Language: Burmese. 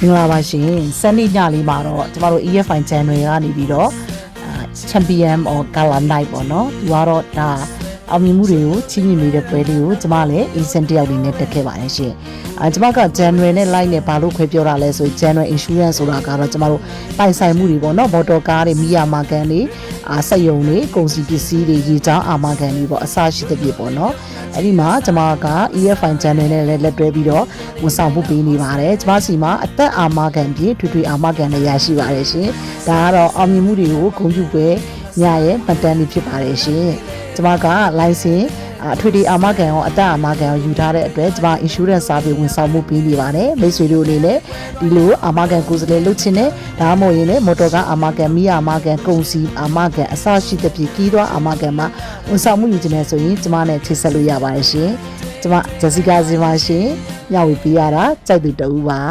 င်္ဂလာပါရှင်စနေညလေးမှာတော့ကျမတို့ EFI channel ကနေပြီးတော့champion or color night ပေါ့နော်ဒီကတော့ဒါအောင်မြင်မှုတွေကိုချီးမြှင့်နေတဲ့ပွဲလေးကိုကျမလည်း agent တယောက်နေနဲ့တက်ခဲ့ပါတယ်ရှင်ကျမက January နဲ့ Light နဲ့ဘာလို့ခွဲပြောတာလဲဆို January insurance ဆိုတာကတော့ကျမတို့ပိုင်ဆိုင်မှုတွေပေါ့နော်မော်တော်ကားတွေမိယာမာကန်တွေစက်ရုံတွေကုန်စည်ပစ္စည်းတွေရေချောင်းအာမခံတွေပေါ့အစရှိတဲ့ပြည့်ပေါ့နော်အဲ့ဒီမှာကျမက EFI channel နဲ့လည်းလက်တွဲပြီးတော့ဝန်ဆောင်မှုပေးနေပါတယ်ကျမစီမှာအသက်အာမခံပြည့်ထွေအာမခံတွေရရှိပါတယ်ရှင်ဒါကတော့အောင်မြင်မှုတွေကိုဂုဏ်ပြုပွဲညရဲ့မှတ်တမ်းလေးဖြစ်ပါတယ်ရှင်ကျမက license ထွေအာမခံရောအသက်အာမခံရောယူထားတဲ့အတွက်ကျမ insurance service ဝန်ဆောင်မှုပေးနေပါတယ်မိတ်ဆွေတို့အနေနဲ့ဒီလိုအာမခံကိုယ်စားလှယ်လုပ်ချင်တဲ့ဒါမှမဟုတ်ရင်လည်းမော်တော်ကားအာမခံမိအာမခံကုန်စည်အာမခံအစရှိတဲ့ပြည်ကြီးသွားအာမခံမှာဝန်ဆောင်မှုယူချင်တဲ့ဆိုရင်ကျမနဲ့ချိတ်ဆက်လို့ရပါတယ်ရှင်ကျမဂျက်စီကာဇင်ပါရှင်ညဝေပေးရတာကြိုက်သူတူပါ